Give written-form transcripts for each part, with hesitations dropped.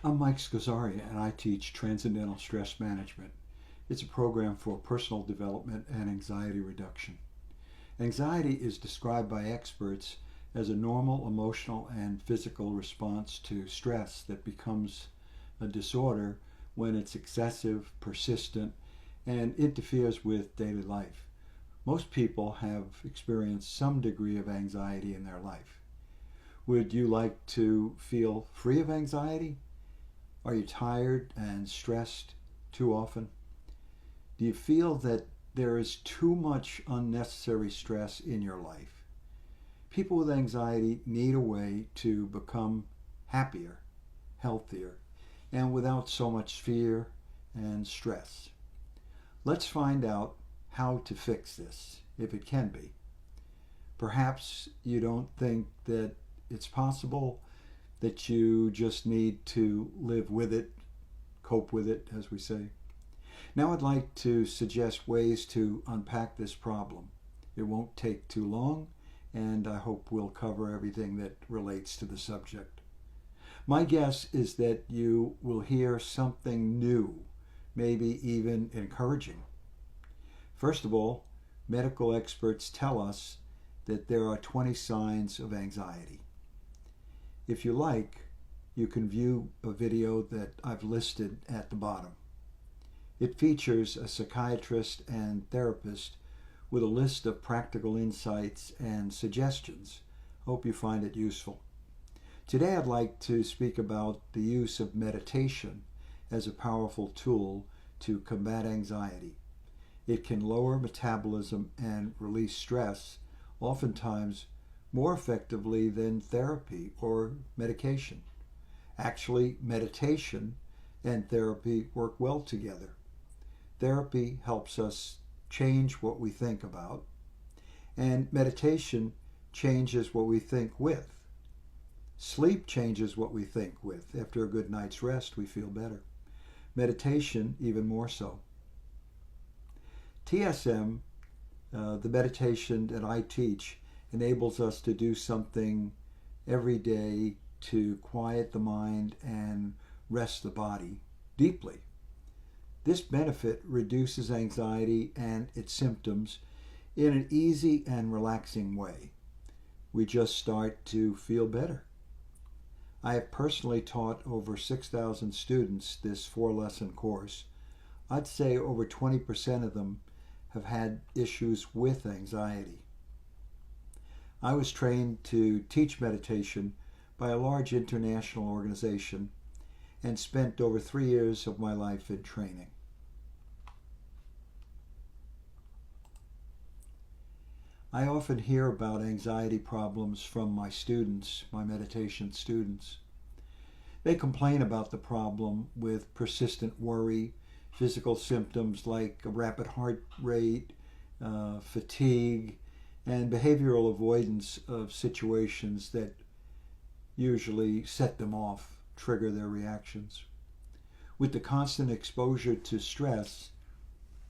I'm Mike Scazzari, and I teach Transcendental Stress Management. It's a program for personal development and anxiety reduction. Anxiety is described by experts as a normal emotional and physical response to stress that becomes a disorder when it's excessive, persistent, and interferes with daily life. Most people have experienced some degree of anxiety in their life. Would you like to feel free of anxiety? Are you tired and stressed too often? Do you feel that there is too much unnecessary stress in your life? People with anxiety need a way to become happier, healthier, and without so much fear and stress. Let's find out how to fix this, if it can be. Perhaps you don't think that it's possible, that you just need to live with it, cope with it, as we say. Now I'd like to suggest ways to unpack this problem. It won't take too long, and I hope we'll cover everything that relates to the subject. My guess is that you will hear something new, maybe even encouraging. First of all, medical experts tell us that there are 20 signs of anxiety. If you like, you can view a video that I've listed at the bottom. It features a psychiatrist and therapist with a list of practical insights and suggestions. Hope you find it useful. Today I'd like to speak about the use of meditation as a powerful tool to combat anxiety. It can lower metabolism and release stress, oftentimes more effectively than therapy or medication. Actually, meditation and therapy work well together. Therapy helps us change what we think about, and meditation changes what we think with. Sleep changes what we think with. After a good night's rest, we feel better. Meditation, even more so. TSM, the meditation that I teach, enables us to do something every day to quiet the mind and rest the body deeply. This benefit reduces anxiety and its symptoms in an easy and relaxing way. We just start to feel better. I have personally taught over 6,000 students this 4-lesson course. I'd say over 20% of them have had issues with anxiety. I was trained to teach meditation by a large international organization and spent over 3 years of my life in training. I often hear about anxiety problems from my students, my meditation students. They complain about the problem with persistent worry, physical symptoms like a rapid heart rate, fatigue, and behavioral avoidance of situations that usually set them off, trigger their reactions. With the constant exposure to stress,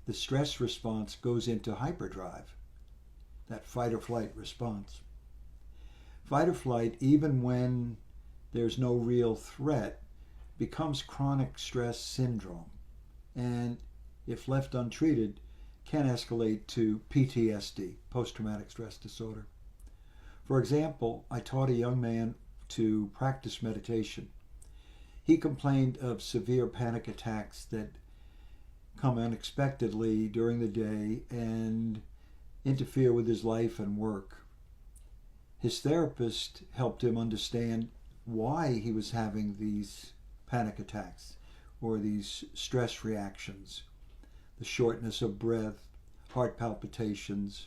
the stress response goes into hyperdrive, that fight or flight response. Fight or flight, even when there's no real threat, becomes chronic stress syndrome, and if left untreated, can escalate to PTSD, post-traumatic stress disorder. For example, I taught a young man to practice meditation. He complained of severe panic attacks that come unexpectedly during the day and interfere with his life and work. His therapist helped him understand why he was having these panic attacks or these stress reactions, the shortness of breath, heart palpitations.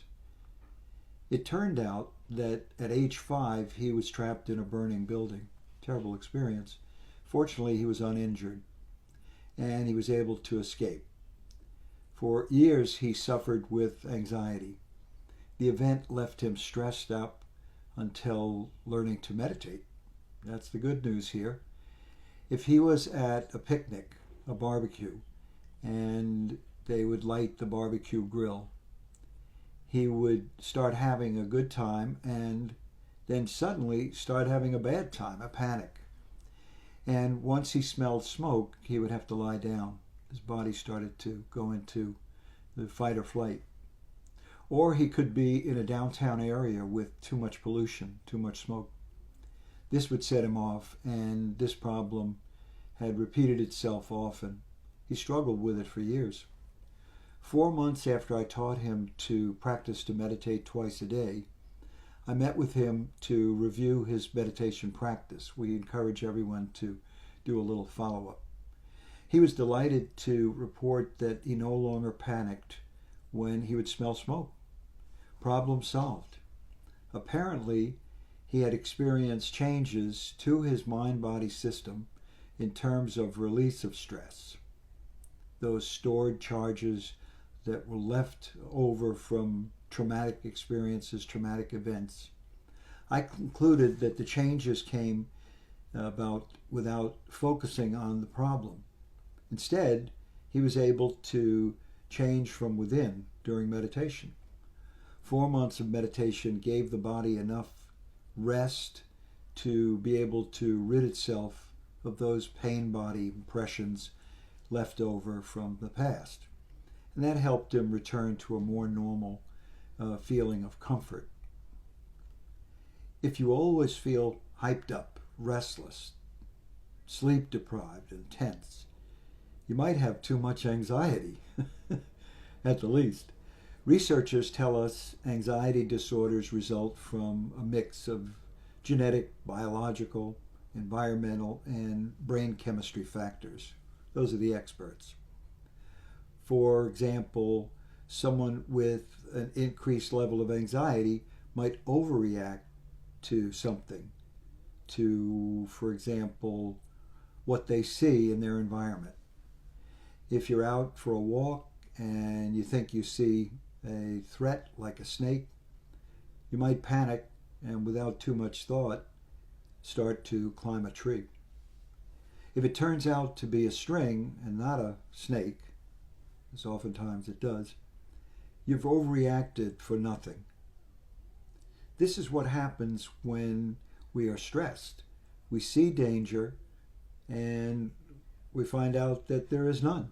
It turned out that at age 5 he was trapped in a burning building. Terrible experience. Fortunately, he was uninjured and he was able to escape. For years he suffered with anxiety. The event left him stressed up until learning to meditate. That's the good news here. If he was at a picnic, a barbecue, and they would light the barbecue grill, he would start having a good time and then suddenly start having a bad time, a panic. And once he smelled smoke, he would have to lie down. His body started to go into the fight or flight. Or he could be in a downtown area with too much pollution, too much smoke. This would set him off, and this problem had repeated itself often. He struggled with it for years. 4 months after I taught him to practice to meditate twice a day, I met with him to review his meditation practice. We encourage everyone to do a little follow-up. He was delighted to report that he no longer panicked when he would smell smoke. Problem solved. Apparently, he had experienced changes to his mind-body system in terms of release of stress. Those stored charges that were left over from traumatic experiences, traumatic events. I concluded that the changes came about without focusing on the problem. Instead, he was able to change from within during meditation. 4 months of meditation gave the body enough rest to be able to rid itself of those pain body impressions left over from the past. And that helped him return to a more normal feeling of comfort. If you always feel hyped up, restless, sleep deprived, and tense, you might have too much anxiety, at the least. Researchers tell us anxiety disorders result from a mix of genetic, biological, environmental, and brain chemistry factors. Those are the experts. For example, someone with an increased level of anxiety might overreact to something, to, for example, what they see in their environment. If you're out for a walk and you think you see a threat like a snake, you might panic and without too much thought start to climb a tree. If it turns out to be a string and not a snake, as oftentimes it does, you've overreacted for nothing. This is what happens when we are stressed. We see danger and we find out that there is none.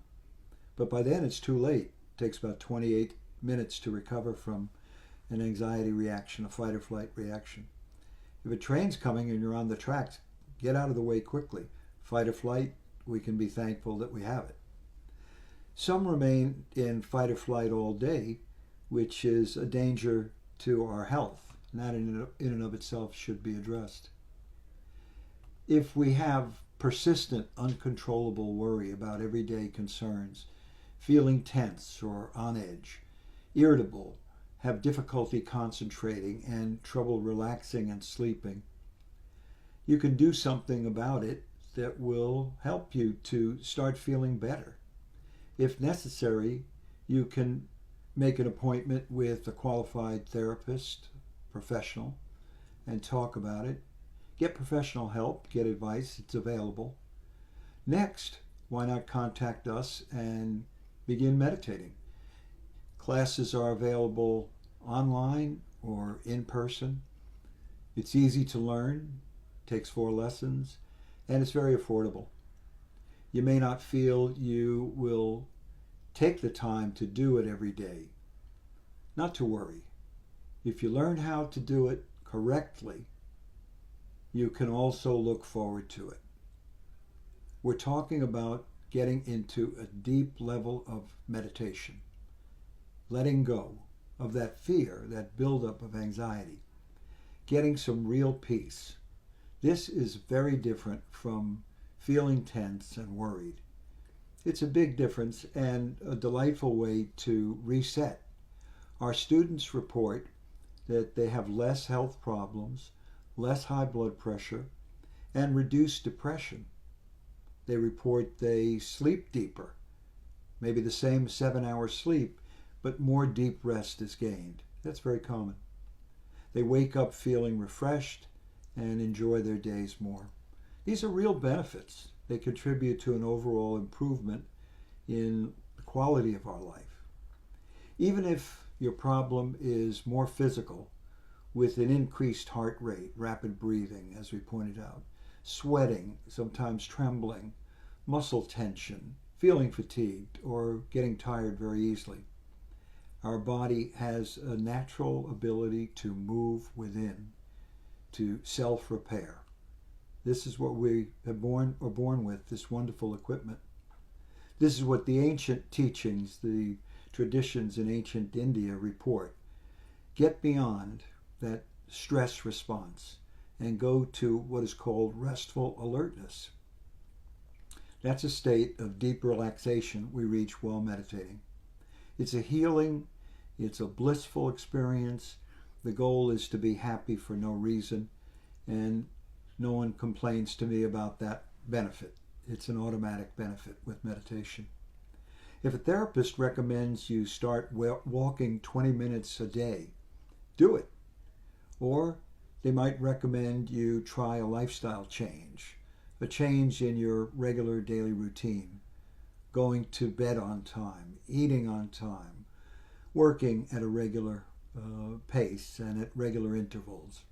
But by then it's too late. It takes about 28 minutes to recover from an anxiety reaction, a fight or flight reaction. If a train's coming and you're on the tracks, get out of the way quickly. Fight or flight, we can be thankful that we have it. Some remain in fight or flight all day, which is a danger to our health. And that in and of itself should be addressed. If we have persistent, uncontrollable worry about everyday concerns, feeling tense or on edge, irritable, have difficulty concentrating and trouble relaxing and sleeping, you can do something about it that will help you to start feeling better. If necessary, you can make an appointment with a qualified therapist, professional, and talk about it. Get professional help, get advice, it's available. Next, why not contact us and begin meditating? Classes are available online or in person. It's easy to learn, takes 4 lessons, and it's very affordable. You may not feel you will take the time to do it every day. Not to worry. If you learn how to do it correctly, you can also look forward to it. We're talking about getting into a deep level of meditation, letting go of that fear, that buildup of anxiety, getting some real peace. This is very different from feeling tense and worried. It's a big difference and a delightful way to reset. Our students report that they have less health problems, less high blood pressure, and reduced depression. They report they sleep deeper, maybe the same 7-hour sleep, but more deep rest is gained. That's very common. They wake up feeling refreshed and enjoy their days more. These are real benefits. They contribute to an overall improvement in the quality of our life. Even if your problem is more physical, with an increased heart rate, rapid breathing, as we pointed out, sweating, sometimes trembling, muscle tension, feeling fatigued, or getting tired very easily. Our body has a natural ability to move within, to self-repair. This is what we are born with, this wonderful equipment. This is what the ancient teachings, the traditions in ancient India report. Get beyond that stress response and go to what is called restful alertness. That's a state of deep relaxation we reach while meditating. It's a healing, it's a blissful experience. The goal is to be happy for no reason, and no one complains to me about that benefit. It's an automatic benefit with meditation. If a therapist recommends you start walking 20 minutes a day, do it. Or they might recommend you try a lifestyle change, a change in your regular daily routine, going to bed on time, eating on time, working at a regular pace and at regular intervals.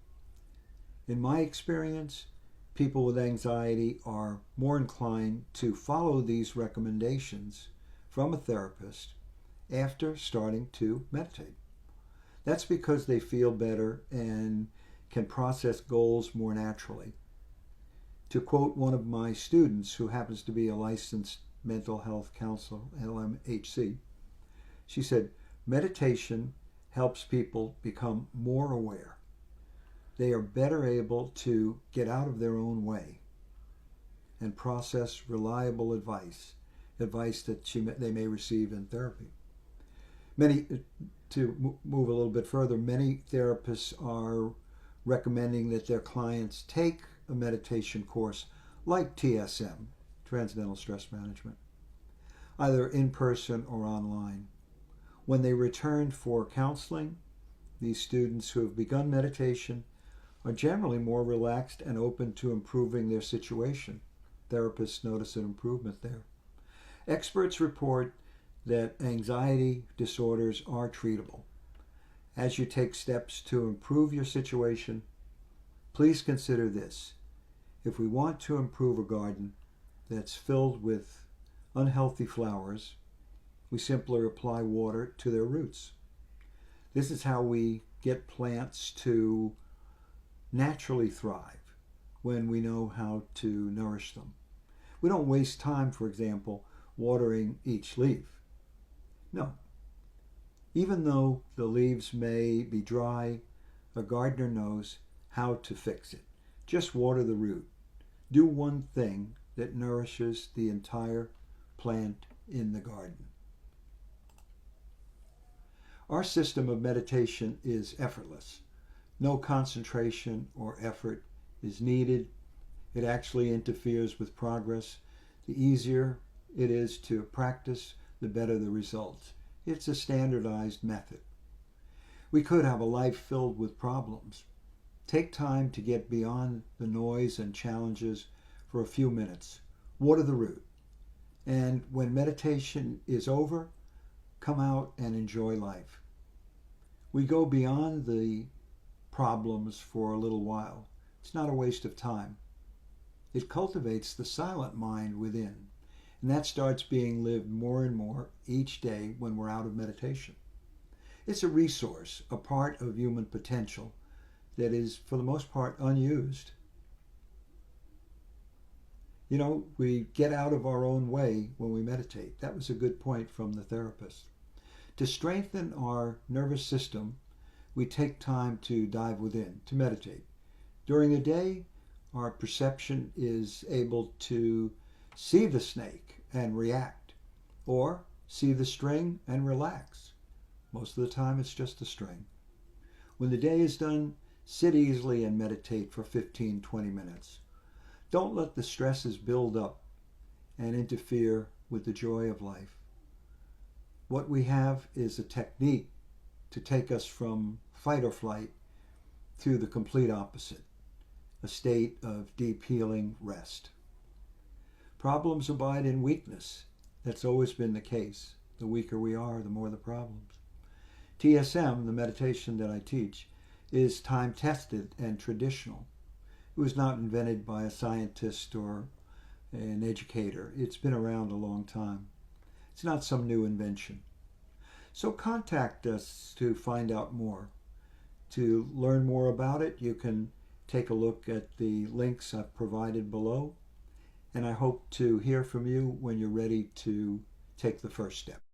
In my experience, people with anxiety are more inclined to follow these recommendations from a therapist after starting to meditate. That's because they feel better and can process goals more naturally. To quote one of my students, who happens to be a licensed mental health counselor, LMHC, she said, meditation helps people become more aware. They are better able to get out of their own way and process reliable advice that they may receive in therapy. To move a little bit further, many therapists are recommending that their clients take a meditation course like TSM, Transcendental Stress Management, either in person or online. When they return for counseling, these students who have begun meditation are generally more relaxed and open to improving their situation. Therapists notice an improvement there. Experts report that anxiety disorders are treatable. As you take steps to improve your situation, please consider this. If we want to improve a garden that's filled with unhealthy flowers, we simply apply water to their roots. This is how we get plants to naturally thrive, when we know how to nourish them. We don't waste time, for example, watering each leaf. No. Even though the leaves may be dry, a gardener knows how to fix it. Just water the root. Do one thing that nourishes the entire plant in the garden. Our system of meditation is effortless. No concentration or effort is needed. It actually interferes with progress. The easier it is to practice, the better the results. It's a standardized method. We could have a life filled with problems. Take time to get beyond the noise and challenges for a few minutes. Water the root. And when meditation is over, come out and enjoy life. We go beyond the problems for a little while. It's not a waste of time. It cultivates the silent mind within, and that starts being lived more and more each day when we're out of meditation. It's a resource, a part of human potential that is, for the most part, unused. You know, we get out of our own way when we meditate. That was a good point from the therapist. To strengthen our nervous system, we take time to dive within, to meditate. During the day, our perception is able to see the snake and react, or see the string and relax. Most of the time, it's just a string. When the day is done, sit easily and meditate for 15-20 minutes. Don't let the stresses build up and interfere with the joy of life. What we have is a technique to take us from fight or flight to the complete opposite, a state of deep healing rest. Problems abide in weakness. That's always been the case. The weaker we are, the more the problems. TSM, the meditation that I teach, is time-tested and traditional. It was not invented by a scientist or an educator. It's been around a long time. It's not some new invention. So contact us to find out more. To learn more about it, you can take a look at the links I've provided below. And I hope to hear from you when you're ready to take the first step.